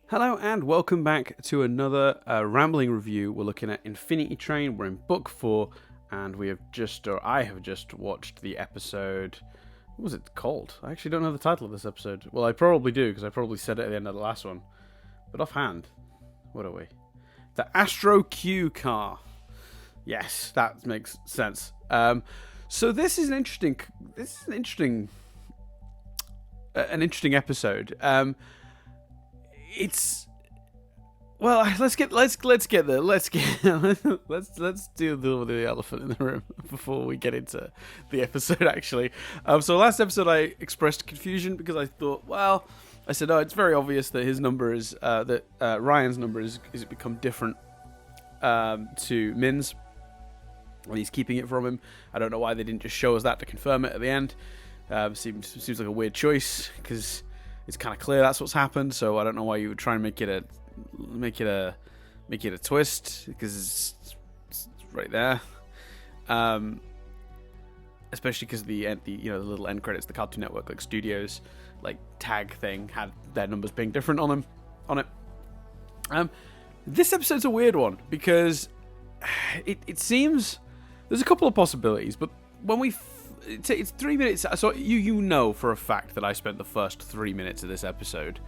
Hello and welcome back to another rambling review. We're looking at Infinity Train. We're in book 4, and I have just watched the episode. What was it called? I actually don't know the title of this episode. Well, I probably do because I probably said it at the end of the last one. But offhand, what are we? The Astro Queue Car. Yes, that makes sense. So this is an interesting episode. It's well. Let's get there. Let's deal with the elephant in the room before we get into the episode. Actually, so last episode I expressed confusion because I thought, I said, it's very obvious that his number is that Ryan's number is it become different to Min's, and he's keeping it from him. I don't know why they didn't just show us that to confirm it at the end. Seems like a weird choice because it's kind of clear that's what's happened. So I don't know why you would try and make it a twist because it's right there. Especially because the little end credits, the Cartoon Network Studios tag thing had their numbers being different on it. This episode's a weird one because it seems there's a couple of possibilities, but when it's 3 minutes. So you know for a fact that I spent the first 3 minutes of this episode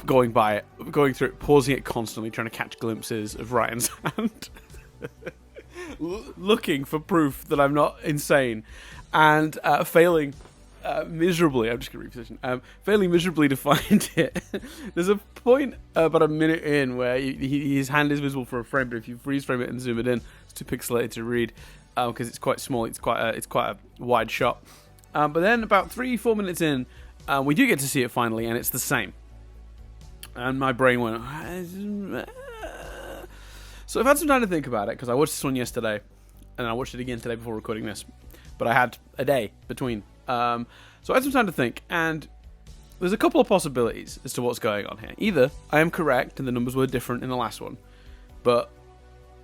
going through it, pausing it constantly, trying to catch glimpses of Ryan's hand, looking for proof that I'm not insane, and failing miserably. I'm just going to reposition. Failing miserably to find it. There's a point about a minute in where his hand is visible for a frame, but if you freeze frame it and zoom it in, it's too pixelated to read. Because it's quite small, it's quite a wide shot. But then about 3-4 minutes in, we do get to see it finally, and it's the same. And my brain went. So I've had some time to think about it because I watched this one yesterday, and I watched it again today before recording this. But I had a day between, so I had some time to think, and there's a couple of possibilities as to what's going on here. Either I am correct and the numbers were different in the last one, but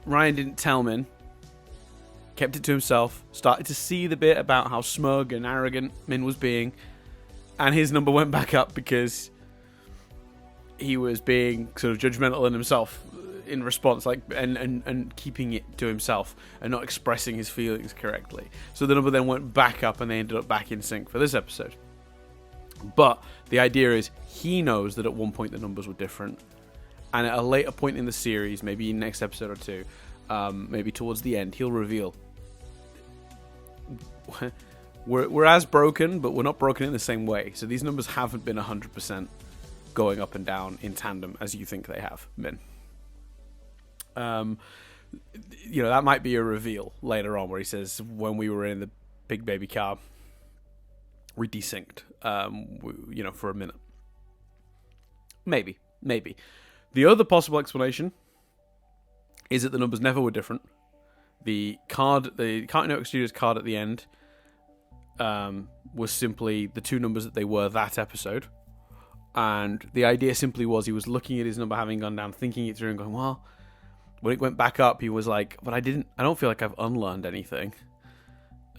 Ryan didn't tell Min. Kept it to himself, started to see the bit about how smug and arrogant Min was being, and his number went back up because he was being sort of judgmental in himself in response, and keeping it to himself and not expressing his feelings correctly. So the number then went back up and they ended up back in sync for this episode. But the idea is he knows that at one point the numbers were different, and at a later point in the series, maybe in next episode or two, maybe towards the end, he'll reveal we're as broken, but we're not broken in the same way. So these numbers haven't been 100% going up and down in tandem as you think they have been. That might be a reveal later on where he says, when we were in the big baby car, we desynced, for a minute. Maybe. The other possible explanation is that the numbers never were different. The Cartoon Network Studios card at the end was simply the two numbers that they were that episode. And the idea simply was he was looking at his number having gone down, thinking it through and going, well, when it went back up, he was like, but I don't feel like I've unlearned anything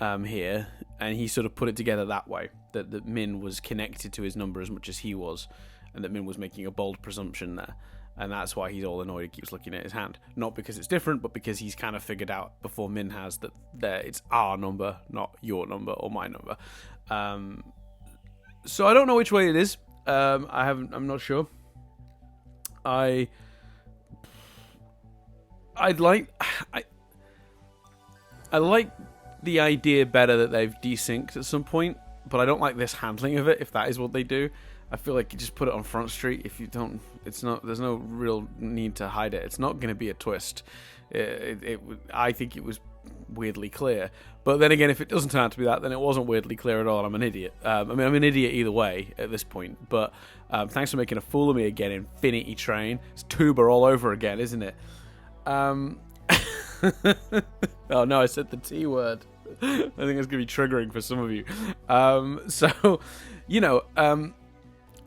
here. And he sort of put it together that way, that Min was connected to his number as much as he was, and that Min was making a bold presumption there. And that's why he's all annoyed and keeps looking at his hand. Not because it's different, but because he's kind of figured out before Min has that it's our number, not your number or my number. So I don't know which way it is. I'm not sure. I like the idea better that they've desynced at some point, but I don't like this handling of it if that is what they do. I feel like you just put it on Front Street. If you don't, there's no real need to hide it. It's not going to be a twist. I think it was weirdly clear. But then again, if it doesn't turn out to be that, then it wasn't weirdly clear at all, and I'm an idiot. I'm an idiot either way at this point. But thanks for making a fool of me again, Infinity Train. It's tuba all over again, isn't it? Oh no, I said the T word. I think it's going to be triggering for some of you.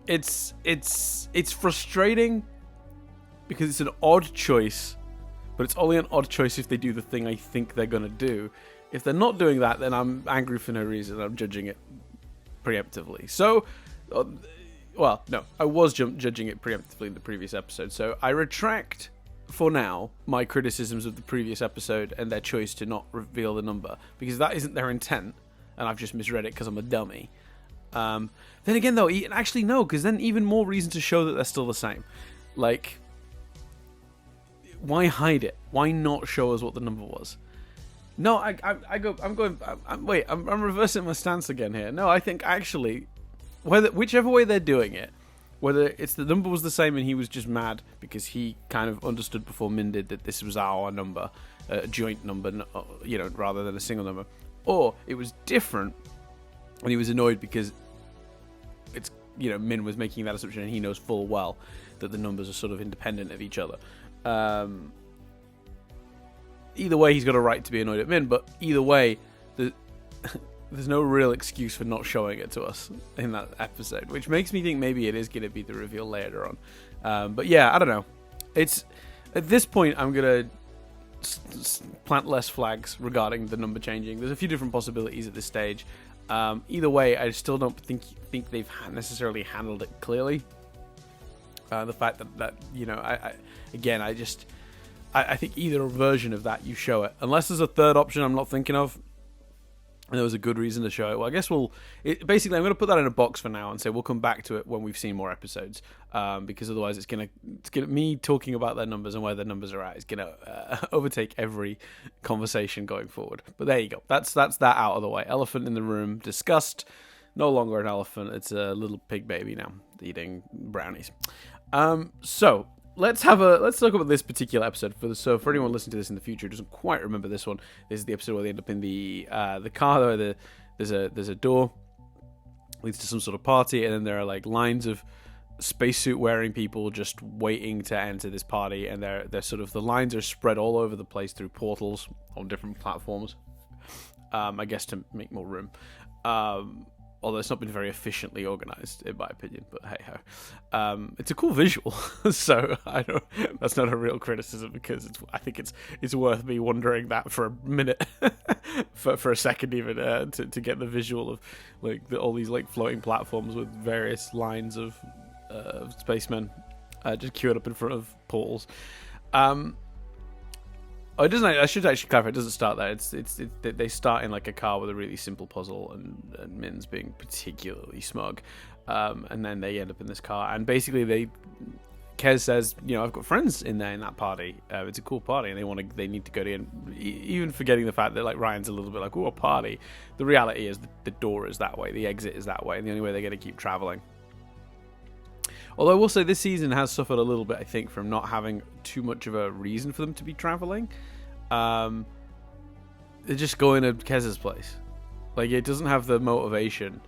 It's frustrating because it's an odd choice, but it's only an odd choice if they do the thing I think they're going to do. If they're not doing that, then I'm angry for no reason. I'm judging it preemptively. So Well, no, I was judging it preemptively in the previous episode, so I retract for now my criticisms of the previous episode and their choice to not reveal the number, because that isn't their intent, and I've just misread it because I'm a dummy. Then again, though, actually no, because then even more reason to show that they're still the same. Like, why hide it? Why not show us what the number was? No, I'm reversing my stance again here. No, I think actually, whichever way they're doing it, whether it's the number was the same and he was just mad because he kind of understood before Min did that this was our number, a joint number, rather than a single number, or it was different and he was annoyed because it's, Min was making that assumption and he knows full well that the numbers are sort of independent of each other. Either way, he's got a right to be annoyed at Min, but either way, there's no real excuse for not showing it to us in that episode, which makes me think maybe it is going to be the reveal later on. But yeah, I don't know. It's at this point, I'm going to plant less flags regarding the number changing. There's a few different possibilities at this stage. Either way, I still don't think they've necessarily handled it clearly. The fact that I think either version of that you show it, unless there's a third option I'm not thinking of, and there was a good reason to show it. Well, I guess basically I'm going to put that in a box for now and say we'll come back to it when we've seen more episodes, because otherwise it's gonna me talking about their numbers and where their numbers are at is gonna overtake every conversation going forward. But there you go. That's that out of the way. Elephant in the room discussed. No longer an elephant. It's a little pig baby now eating brownies. So let's talk about this particular episode. For anyone listening to this in the future who doesn't quite remember this one, this is the episode where they end up in the car. Where there's a door leads to some sort of party, and then there are like lines of spacesuit wearing people just waiting to enter this party, and they're sort of the lines are spread all over the place through portals on different platforms. I guess to make more room. Although it's not been very efficiently organized, in my opinion, but hey ho, it's a cool visual. So that's not a real criticism, because I think it's worth me wondering that for a minute, for a second even, to get the visual of like all these like floating platforms with various lines of spacemen just queued up in front of portals. It doesn't. I should actually clarify. It doesn't start there. They start in like a car with a really simple puzzle, and Min's being particularly smug, and then they end up in this car. And basically, Kez says, I've got friends in there in that party. It's a cool party, and they need to go to. And even forgetting the fact that like Ryan's a little bit like, oh, a party. The reality is the door is that way, the exit is that way, and the only way they're going to keep traveling. Although I will say this season has suffered a little bit, I think, from not having too much of a reason for them to be traveling. They're just going to Kez's place. Like, it doesn't have the motivation.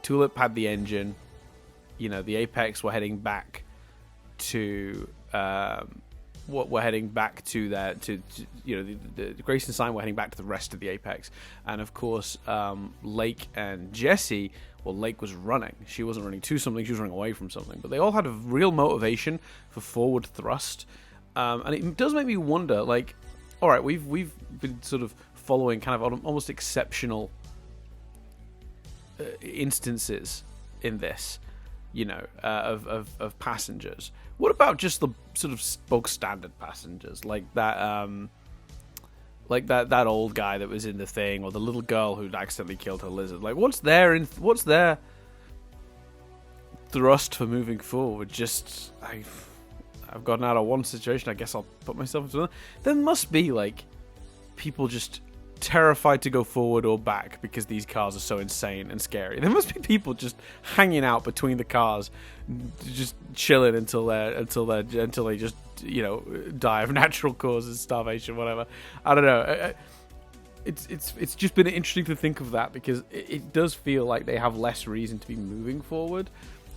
Tulip had the engine. The Apex were heading back to... we're heading back to that, the Grace and Simon were heading back to the rest of the Apex. And of course, Lake and Jesse... Well, Lake was running. She wasn't running to something. She was running away from something. But they all had a real motivation for forward thrust. And it does make me wonder, like, all right, we've been sort of following kind of almost exceptional instances in this, of passengers. What about just the sort of bog standard passengers, like that old guy that was in the thing, or the little girl who'd accidentally killed her lizard? Like, what's their thrust for moving forward? Just I've gotten out of one situation, I guess I'll put myself into another. There must be like people just terrified to go forward or back because these cars are so insane and scary. There must be people just hanging out between the cars, just chilling until they just die of natural causes, starvation, whatever. I don't know. It's just been interesting to think of that, because it does feel like they have less reason to be moving forward,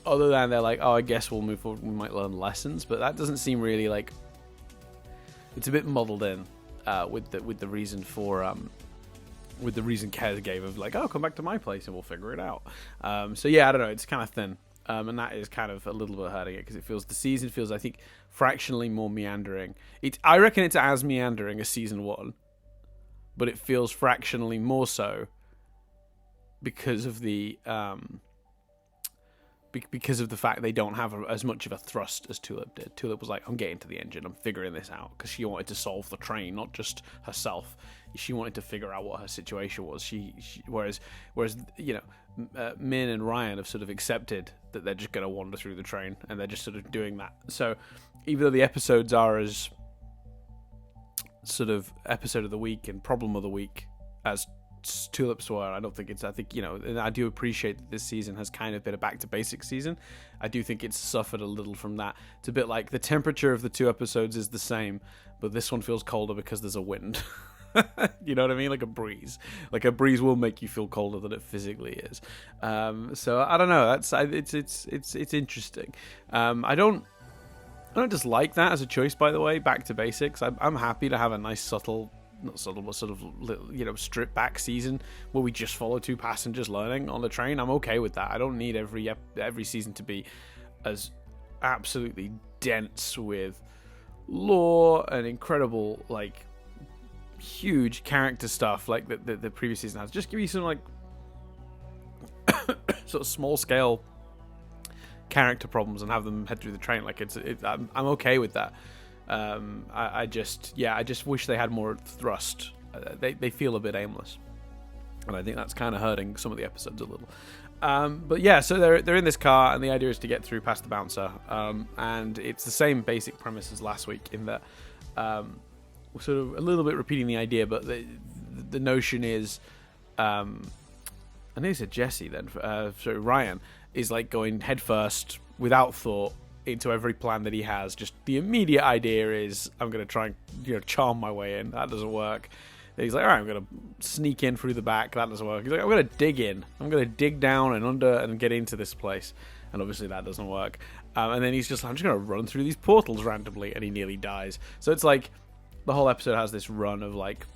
other than they're like, oh, I guess we'll move forward, we might learn lessons. But that doesn't seem really like, it's a bit muddled in with the reason for with the reason Kez gave of like, oh, come back to my place and we'll figure it out. So yeah, I don't know, it's kind of thin. And that is kind of a little bit hurting it, because the season feels, I think, fractionally more meandering. I reckon it's as meandering as season 1, but it feels fractionally more so because of the because of the fact they don't have as much of a thrust as Tulip did. Tulip was like, I'm getting to the engine, I'm figuring this out, because she wanted to solve the train, not just herself. She wanted to figure out what her situation was. Whereas Min and Ryan have sort of accepted that they're just going to wander through the train, and they're just sort of doing that. So even though the episodes are as sort of episode of the week and problem of the week as Tulips were, I think and I do appreciate that this season has kind of been a back to basics season. I do think it's suffered a little from that. It's a bit like the temperature of the 2 episodes is the same, but this one feels colder because there's a wind. You know what I mean? Like a breeze will make you feel colder than it physically is. So I don't know. It's interesting. I don't dislike that as a choice, by the way. Back to basics. I'm happy to have a nice not subtle, but sort of stripped back season where we just follow 2 passengers learning on the train. I'm okay with that. I don't need every season to be as absolutely dense with lore and incredible, like, huge character stuff like the previous season has. Just give me some, like, sort of small scale character problems and have them head through the train. Like, I'm okay with that. I just wish they had more thrust. They feel a bit aimless, and I think that's kind of hurting some of the episodes a little. But yeah, so they're in this car, and the idea is to get through past the bouncer. And it's the same basic premise as last week in that we're sort of a little bit repeating the idea, but the notion is, I think it's Jesse then. Ryan is like going headfirst without thought into every plan that he has. Just the immediate idea is, I'm going to try and charm my way in. That doesn't work. And he's like, all right, I'm going to sneak in through the back. That doesn't work. He's like, I'm going to dig in. I'm going to dig down and under and get into this place. And obviously that doesn't work. And then he's just like, I'm just going to run through these portals randomly, and he nearly dies. So it's like the whole episode has this run of, like,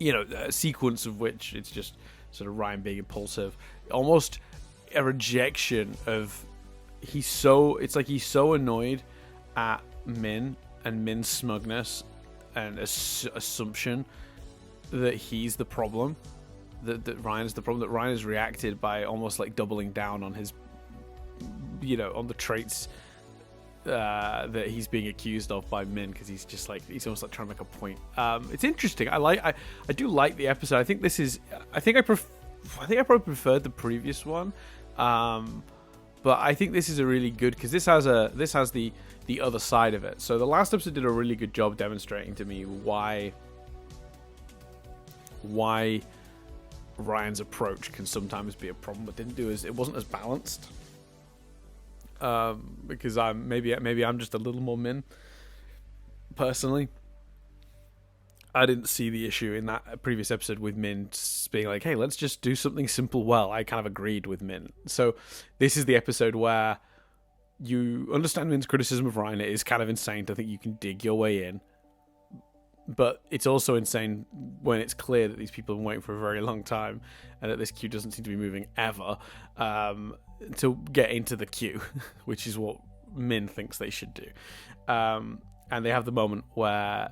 a sequence of which it's just sort of Ryan being impulsive, almost a rejection of he's so annoyed at Min and Min's smugness and assumption that he's the problem, that Ryan's the problem, that Ryan has reacted by almost like doubling down on his, on the traits that he's being accused of by Min, because he's just like, he's almost like trying to make a point. It's interesting. I do like the episode. I think I probably preferred the previous one. But I think this is a really good, because this has the other side of it. So the last episode did a really good job demonstrating to me why Ryan's approach can sometimes be a problem. It wasn't as balanced. Because maybe I'm just a little more Min personally. I didn't see the issue in that previous episode with Min being like, hey, let's just do something simple well. I kind of agreed with Min. So this is the episode where you understand Min's criticism of Ryan. It is kind of insane to think you can dig your way in. But it's also insane when it's clear that these people have been waiting for a very long time and that this queue doesn't seem to be moving ever to get into the queue, which is what Min thinks they should do. And they have the moment where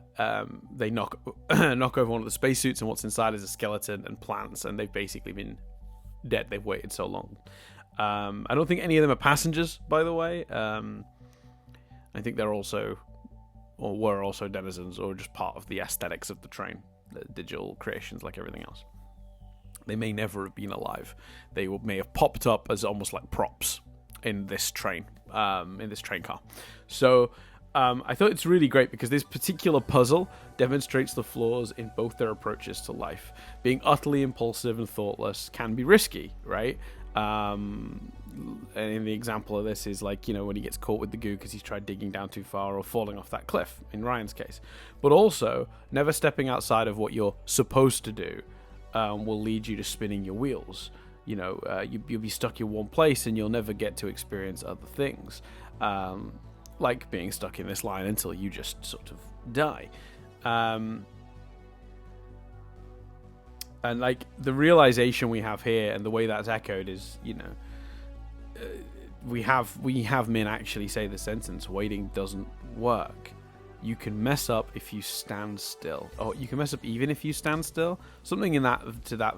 they knock over one of the spacesuits, and what's inside is a skeleton and plants, and they've basically been dead. They've waited so long. I don't think any of them are passengers, by the way. I think they're also, or were also, denizens, or just part of the aesthetics of the train, the digital creations like everything else. They may never have been alive. They may have popped up as almost like props in this train car. So I thought it's really great because this particular puzzle demonstrates the flaws in both their approaches to life. Being utterly impulsive and thoughtless can be risky, right? And in the example of this is like, when he gets caught with the goo because he's tried digging down too far or falling off that cliff, in Ryan's case. But also, never stepping outside of what you're supposed to do will lead you to spinning your wheels. You'll be stuck in one place and you'll never get to experience other things. Like being stuck in this line until you just sort of die. And like the realization we have here and the way that's echoed is, we have Min actually say the sentence, waiting doesn't work. You can mess up if you stand still. Or you can mess up even if you stand still. Something in that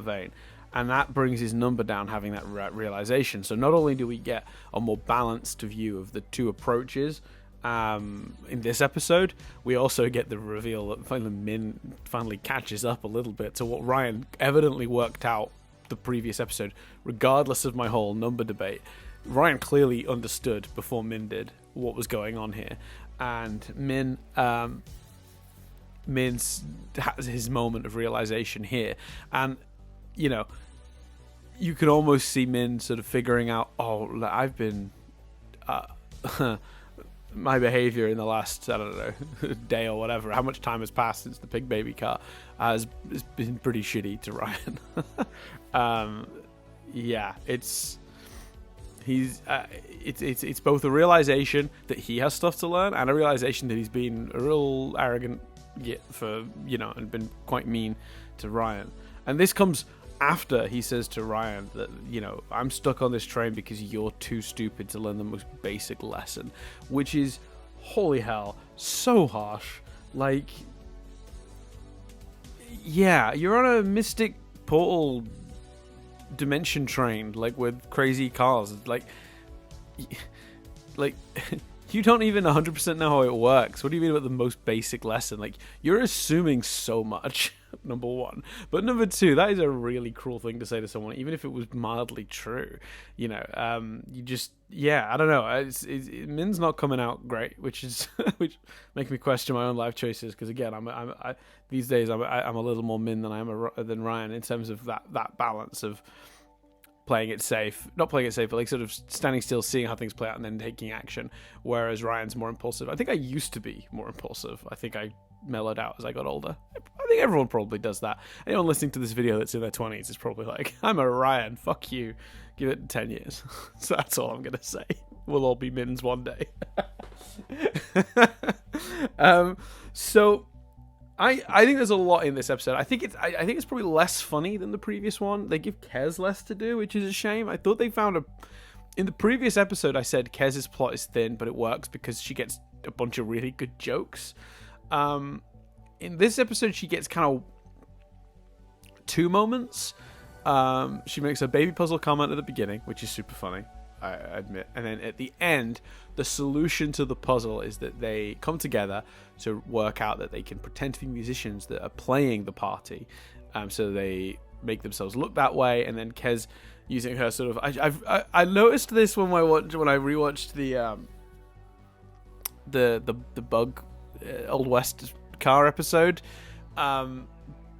vein. and that brings his number down, having that realization. So not only do we get a more balanced view of the two approaches in this episode, we also get the reveal that finally Min finally catches up a little bit to what Ryan evidently worked out the previous episode. Regardless of my whole number debate, Ryan clearly understood before Min did what was going on here, and Min has his moment of realization here, and you can almost see Min sort of figuring out, I've been my behavior in the last, I don't know, day or whatever, how much time has passed since the pig baby car, has been pretty shitty to Ryan. It's both a realization that he has stuff to learn and a realization that he's been a real arrogant git for, and been quite mean to Ryan. And this comes after he says to Ryan that, I'm stuck on this train because you're too stupid to learn the most basic lesson, which is, holy hell, so harsh. Like, yeah, you're on a mystic portal dimension train, like, with crazy cars. Like you don't even 100% know how it works. What do you mean about the most basic lesson? Like, you're assuming so much, number one. But number two, that is a really cruel thing to say to someone, even if it was mildly true. You just, I don't know. Min's not coming out great, which makes me question my own life choices. Because again, I these days I'm a little more Min than I am than Ryan in terms of that balance of playing it safe, not playing it safe, but like sort of standing still, seeing how things play out, and then taking action. Whereas Ryan's more impulsive. I think I used to be more impulsive. I think I mellowed out as I got older. I think everyone probably does that. Anyone listening to this video that's in their 20s is probably like, I'm a Ryan, fuck you. Give it 10 years. So that's all I'm going to say. We'll all be Mins one day. So I think there's a lot in this episode. I think it's probably less funny than the previous one. They give Kez less to do, which is a shame. I thought they found in the previous episode I said Kez's plot is thin, but it works because she gets a bunch of really good jokes. In this episode she gets kind of two moments. She makes a baby puzzle comment at the beginning, which is super funny, I admit. And then at the end, the solution to the puzzle is that they come together to work out that they can pretend to be musicians that are playing the party. So they make themselves look that way. And then Kez, using her sort of, I noticed this when I rewatched the Bug Old West car episode.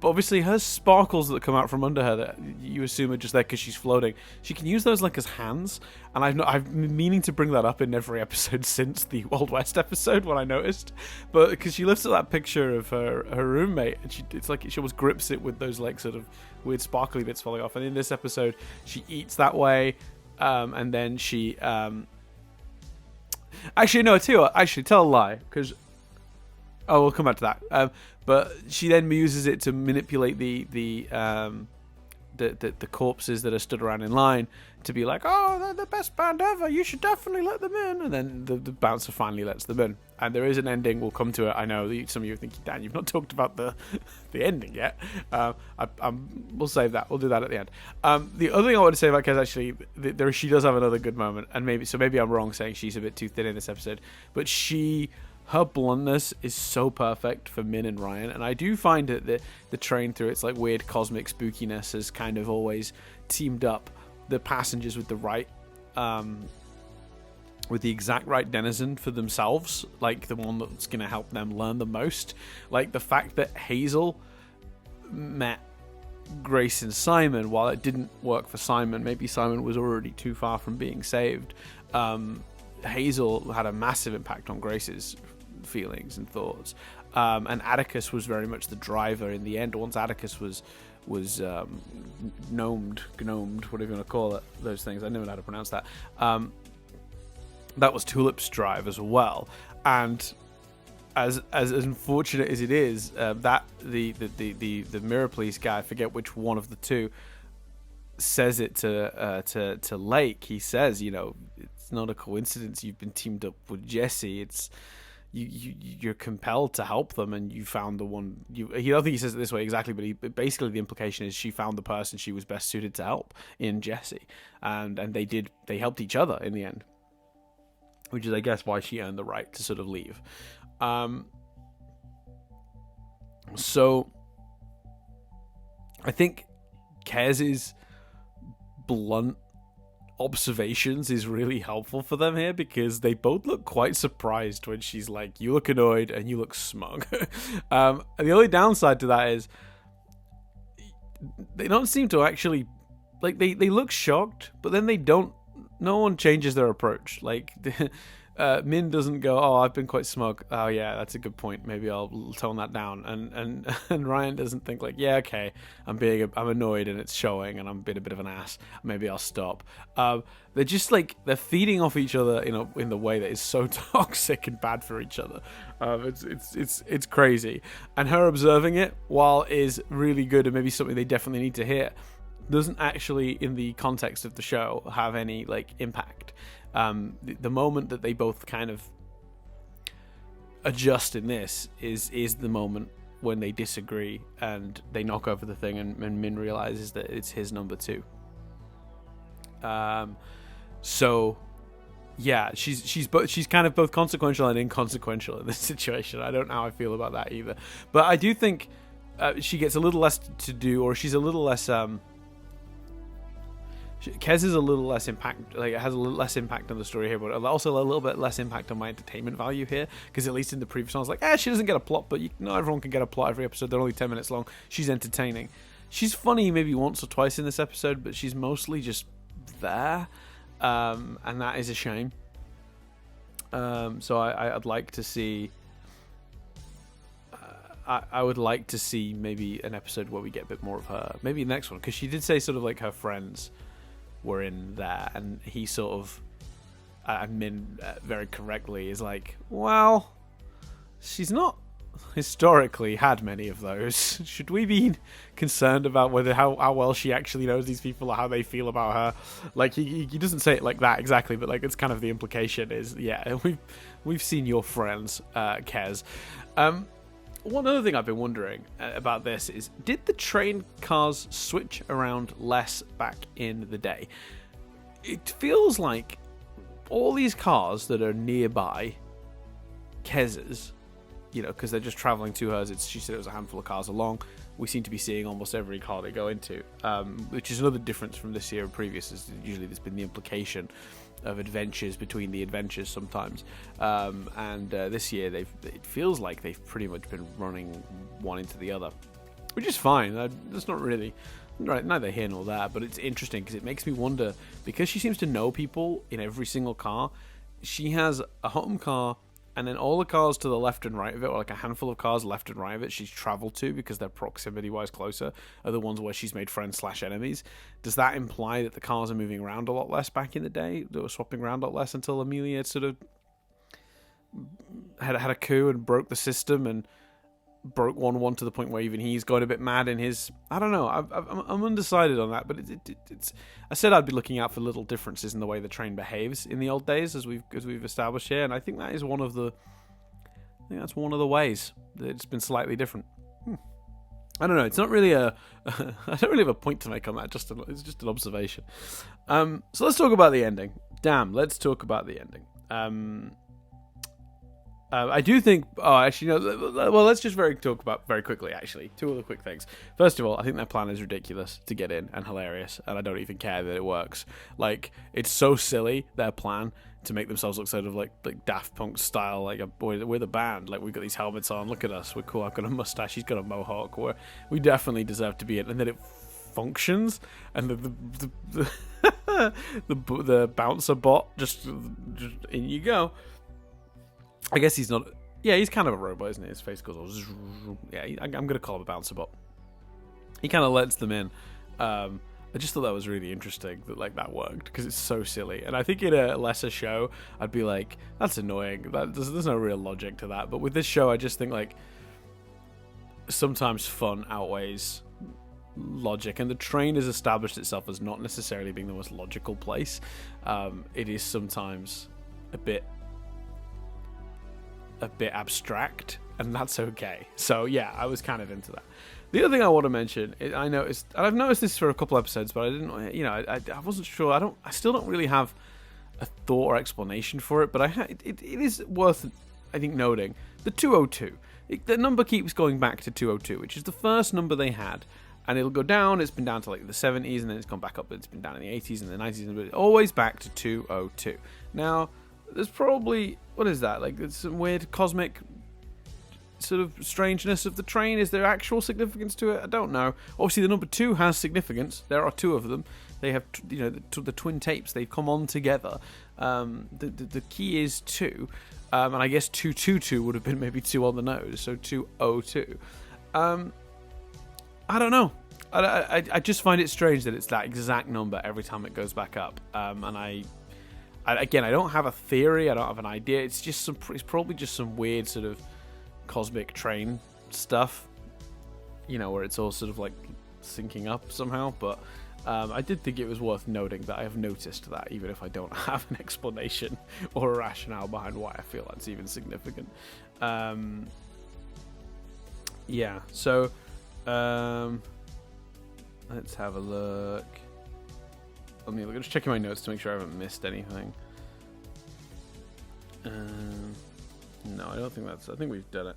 But obviously her sparkles that come out from under her that you assume are just there because she's floating, she can use those like as hands, and I've been meaning to bring that up in every episode since the Old West episode when I noticed, but because she lifts up that picture of her roommate and it's like she almost grips it with those like sort of weird sparkly bits falling off, and in this episode she eats that way, and then she tell a lie, because we'll come back to that. But she then uses it to manipulate the corpses that are stood around in line to be like, oh, they're the best band ever, you should definitely let them in. And then the bouncer finally lets them in. And there is an ending. We'll come to it. I know some of you are thinking, Dan, you've not talked about the ending yet. We'll save that. We'll do that at the end. The other thing I want to say about Kez, actually, she does have another good moment. And maybe I'm wrong saying she's a bit too thin in this episode. But her bluntness is so perfect for Min and Ryan, and I do find that the train, through its like weird cosmic spookiness, has kind of always teamed up the passengers with the exact right denizen for themselves, like the one that's going to help them learn the most. Like the fact that Hazel met Grace and Simon, while it didn't work for Simon, maybe Simon was already too far from being saved. Hazel had a massive impact on Grace's feelings and thoughts, and Atticus was very much the driver in the end. Once Atticus was gnomed, whatever you want to call it, those things, I never know how to pronounce that. That was Tulip's drive as well, and as unfortunate as it is, that the Mirror Police guy, I forget which one of the two, says it to Lake. He says, it's not a coincidence you've been teamed up with Jesse. It's, you're compelled to help them, and you found the one you. I don't think he says it this way exactly, but basically the implication is she found the person she was best suited to help in Jesse, and they helped each other in the end, which is, I guess, why she earned the right to sort of leave. So I think Kez's blunt observations is really helpful for them here, because they both look quite surprised when she's like, you look annoyed and you look smug. And the only downside to that is they don't seem to actually, like, they look shocked, but then they don't, no one changes their approach. Like, Min doesn't go, oh, I've been quite smug. Oh yeah, that's a good point. Maybe I'll tone that down. And Ryan doesn't think like, yeah, okay, I'm annoyed and it's showing, and I'm being a bit of an ass. Maybe I'll stop. They're just like, they're feeding off each other in the way that is so toxic and bad for each other. It's crazy. And her observing it, while is really good and maybe something they definitely need to hear, doesn't actually, in the context of the show, have any like impact. The moment that they both kind of adjust in this is the moment when they disagree and they knock over the thing, and Min realizes that it's his number 2. So yeah, she's kind of both consequential and inconsequential in this situation. I don't know how I feel about that either, but I do think she gets a little less to do, or she's a little less. Kez is a little less impact, like it has a little less impact on the story here, but also a little bit less impact on my entertainment value here, because at least in the previous one I was like, she doesn't get a plot, but not everyone can get a plot every episode. They're only 10 minutes long. She's entertaining. She's funny maybe once or twice in this episode, but she's mostly just there, and that is a shame. So I'd like to see. I would like to see maybe an episode where we get a bit more of her. Maybe the next one, because she did say sort of like her friends were in there, and he sort of, Min very correctly is like, well, she's not historically had many of those. Should we be concerned about how well she actually knows these people or how they feel about her? Like he doesn't say it like that exactly, but like it's kind of the implication is, yeah, we've seen your friends, Kez. One other thing I've been wondering about this is, did the train cars switch around less back in the day? It feels like all these cars that are nearby Kez's, because they're just traveling to hers. She said it was a handful of cars along. We seem to be seeing almost every car they go into, which is another difference from this year and previous. Is usually there's been the implication of adventures between the adventures sometimes, and this year it feels like they've pretty much been running one into the other, which is fine. That's not really neither here nor there, but it's interesting because it makes me wonder, because she seems to know people in every single car. She has a home car, and then all the cars to the left and right of it, or like a handful of cars left and right of it, she's traveled to because they're proximity-wise closer, are the ones where she's made friends/enemies. Does that imply that the cars are moving around a lot less back in the day? They were swapping around a lot less until Amelia sort of had a coup and broke the system and broke 1-1 to the point where even he's got a bit mad in his. I don't know. I'm undecided on that, but it's. I said I'd be looking out for little differences in the way the train behaves in the old days, as we've established here, and I think that is one of the. I think that's one of the ways that it's been slightly different. I don't know. It's not really I don't really have a point to make on that. It's just an observation. So let's talk about the ending. Let's talk about the ending. I do think. Oh, actually, no. Well, let's just talk about very quickly. Actually, 2 other quick things. First of all, I think their plan is ridiculous to get in and hilarious, and I don't even care that it works. Like, it's so silly, their plan to make themselves look sort of like Daft Punk style. Like, we're the band. Like, we've got these helmets on. Look at us. We're cool. I've got a mustache. He's got a mohawk. We definitely deserve to be in. And then it functions, and the bouncer bot just in you go. I guess he's not. Yeah, he's kind of a robot, isn't he? His face goes all. Yeah, I'm going to call him a bouncer bot. He kind of lets them in. I just thought that was really interesting that that worked, because it's so silly. And I think in a lesser show, I'd be like, that's annoying. There's no real logic to that. But with this show, I just think like sometimes fun outweighs logic, and the train has established itself as not necessarily being the most logical place. It is sometimes a bit a bit abstract, and that's okay. So yeah, I was kind of into that. The other thing I want to mention is I noticed, and I've noticed this for a couple episodes, but I didn't, I wasn't sure. I still don't really have a thought or explanation for it, but it is worth, I think, noting the 202. The number keeps going back to 202, which is the first number they had, and it'll go down. It's been down to like the 70s, and then it's gone back up. It's been down in the 80s and the 90s, but always back to 202. Now, there's probably, what is that? Like, there's some weird cosmic sort of strangeness of the train. Is there actual significance to it? I don't know. Obviously, the number 2 has significance. There are 2 of them. They have, the twin tapes. They've come on together. The key is 2, and I guess 222 would have been maybe 2 on the nose, so 202. I don't know. I just find it strange that it's that exact number every time it goes back up. And I don't have a theory. I don't have an idea. It's probably just some weird sort of cosmic train stuff, where it's all sort of like syncing up somehow. But I did think it was worth noting that I have noticed that, even if I don't have an explanation or a rationale behind why I feel that's even significant. Yeah, so let's have a look. I'm just checking my notes to make sure I haven't missed anything. No, I don't think that's. I think we've done it.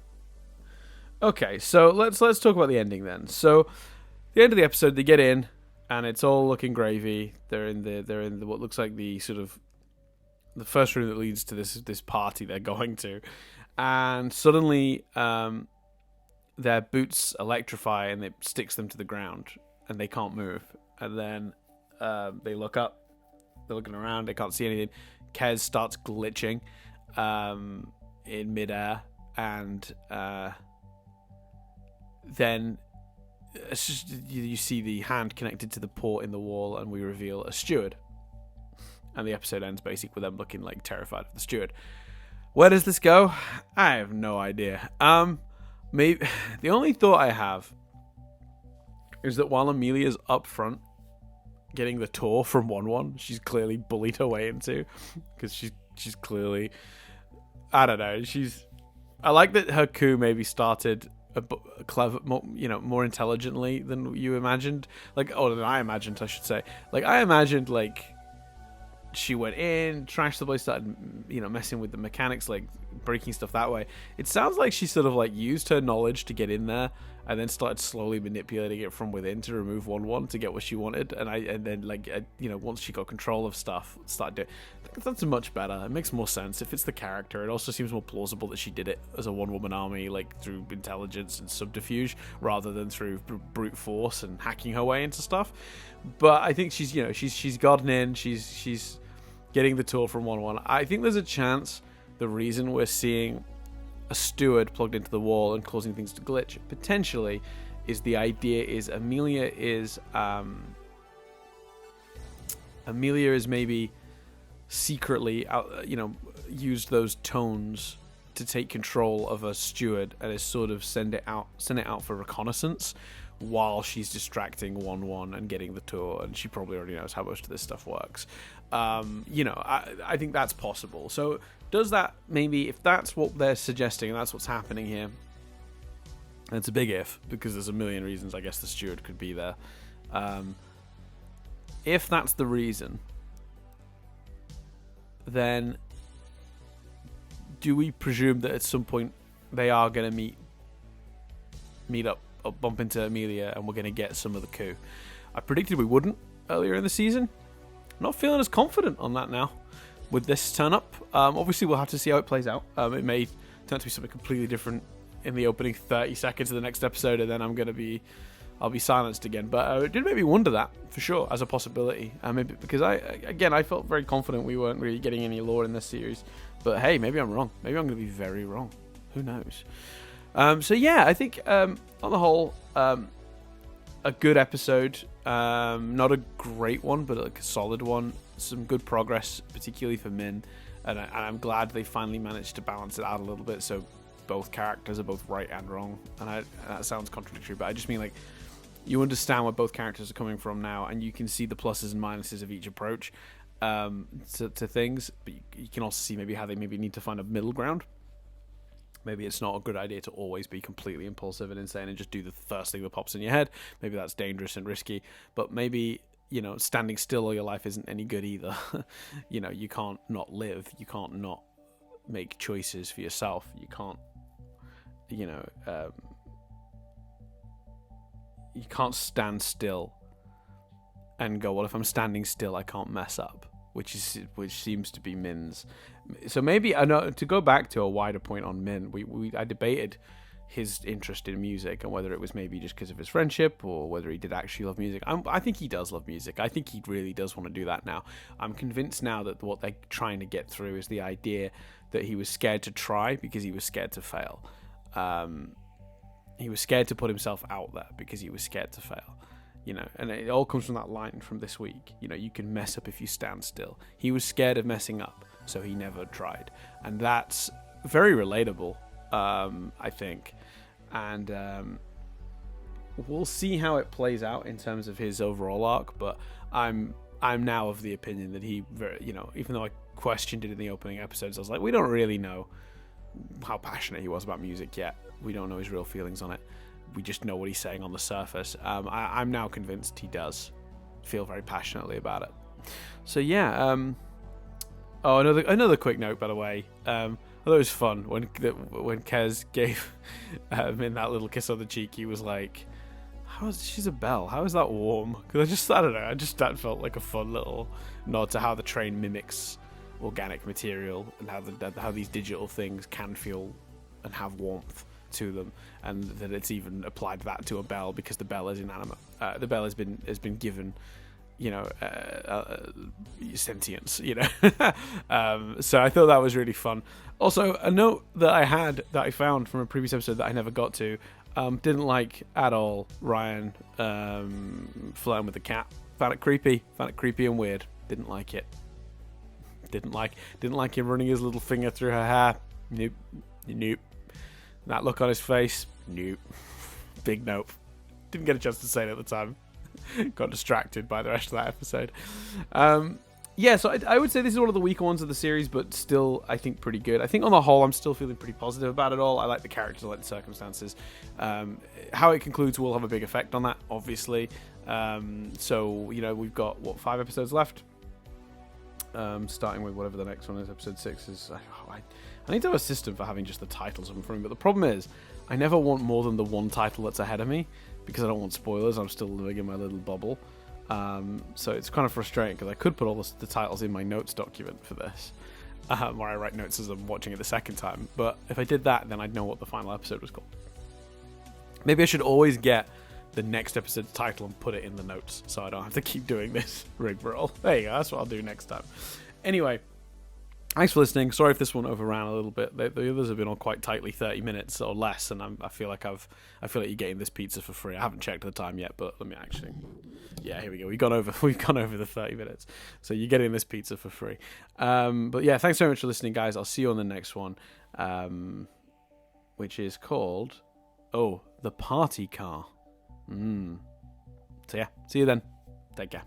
Okay, so let's talk about the ending then. So, the end of the episode, they get in, and it's all looking gravy. They're in the what looks like the sort of the first room that leads to this party they're going to, and suddenly their boots electrify and it sticks them to the ground and they can't move. And then they look up, they're looking around, they can't see anything. Kez starts glitching in midair, and then it's just, you see the hand connected to the port in the wall, and we reveal a steward. And the episode ends basically with them looking like terrified of the steward. Where does this go? I have no idea. Maybe the only thought I have is that while Amelia's up front getting the tour from 1-1, she's clearly bullied her way into, because she's clearly, I don't know, I like that her coup maybe started a clever, more intelligently than you imagined, than I imagined, I should say. Like, I imagined, like, she went in, trashed the place, started, messing with the mechanics, like breaking stuff that way. It sounds like she sort of like used her knowledge to get in there, and then started slowly manipulating it from within to remove 1-1 to get what she wanted. And then once she got control of stuff, started doing. I think that's much better. It makes more sense if it's the character. It also seems more plausible that she did it as a one-woman army, like through intelligence and subterfuge, rather than through brute force and hacking her way into stuff. But I think she's gotten in. She's getting the tool from 1-1. I think there's a chance the reason we're seeing a steward plugged into the wall and causing things to glitch potentially is the idea is Amelia is maybe secretly used those tones to take control of a steward and is sort of send it out for reconnaissance while she's distracting 1-1 and getting the tour, and she probably already knows how most of this stuff works. I think that's possible. So does that, maybe if that's what they're suggesting and that's what's happening here, and it's a big if, because there's a million reasons I guess the steward could be there. If that's the reason, then do we presume that at some point they are going to meet up, or bump into Amelia, and we're going to get some of the coup? I predicted we wouldn't earlier in the season. I'm not feeling as confident on that now with this turn up. Obviously, we'll have to see how it plays out. It may turn out to be something completely different in the opening 30 seconds of the next episode, and then I'll be silenced again. But it did make me wonder that, for sure, as a possibility. Maybe because I felt very confident we weren't really getting any lore in this series. But hey, maybe I'm wrong. Maybe I'm going to be very wrong. Who knows? So yeah, I think on the whole, a good episode. Not a great one, but like a solid one. Some good progress, particularly for Min, and I'm glad they finally managed to balance it out a little bit. So both characters are both right and wrong, and that sounds contradictory, but I just mean like you understand where both characters are coming from now, and you can see the pluses and minuses of each approach to things. But you can also see maybe how they maybe need to find a middle ground. Maybe it's not a good idea to always be completely impulsive and insane and just do the first thing that pops in your head. Maybe that's dangerous and risky. But maybe, standing still all your life isn't any good either. You can't not live. You can't not make choices for yourself. You can't, you can't stand still and go, well, if I'm standing still, I can't mess up. Which seems to be Min's. So maybe, I know, to go back to a wider point on Min, I debated his interest in music and whether it was maybe just because of his friendship or whether he did actually love music. I think he does love music. I think he really does want to do that now. I'm convinced now that what they're trying to get through is the idea that he was scared to try because he was scared to fail. He was scared to put himself out there because he was scared to fail. And it all comes from that line from this week. You can mess up if you stand still. He was scared of messing up, so he never tried. And that's very relatable, I think. And we'll see how it plays out in terms of his overall arc. But I'm now of the opinion that he, even though I questioned it in the opening episodes, I was like, we don't really know how passionate he was about music yet. We don't know his real feelings on it. We just know what he's saying on the surface. I'm now convinced he does feel very passionately about it. So yeah. Another quick note, by the way. I thought it was fun when Kez gave Min that little kiss on the cheek. He was like, "She's a bell. How is that warm?" Because I don't know. That felt like a fun little nod to how the train mimics organic material and how these digital things can feel and have warmth to them, and that it's even applied that to a bell because the bell is inanimate. The bell has been given, sentience. So I thought that was really fun. Also, a note that I found from a previous episode that I never got to, didn't like at all Ryan flirting with the cat. Found it creepy and weird. Didn't like it. Didn't like him running his little finger through her hair. Nope. That look on his face, nope. Big nope. Didn't get a chance to say it at the time. Got distracted by the rest of that episode. So I would say this is one of the weaker ones of the series, but still, I think, pretty good. I think on the whole, I'm still feeling pretty positive about it all. I like the characters, I like the circumstances. How it concludes will have a big effect on that, obviously. We've got, 5 episodes left? Starting with whatever the next one is, episode 6 is. I need to have a system for having just the titles in front of me, but the problem is I never want more than the one title that's ahead of me because I don't want spoilers. I'm still living in my little bubble, so it's kind of frustrating because I could put all the titles in my notes document for this, where I write notes as I'm watching it the second time. But if I did that, then I'd know what the final episode was called. Maybe I should always get the next episode's title and put it in the notes so I don't have to keep doing this rigmarole. There you go, that's what I'll do next time. Anyway, thanks for listening. Sorry if this one overran a little bit. The others have been on quite tightly 30 minutes or less, and I feel like you're getting this pizza for free. I haven't checked the time yet, but let me actually. Yeah, here we go. We've gone over the 30 minutes, so you're getting this pizza for free. But yeah, thanks very much for listening, guys. I'll see you on the next one, which is called the Party Car. So yeah, see you then. Take care.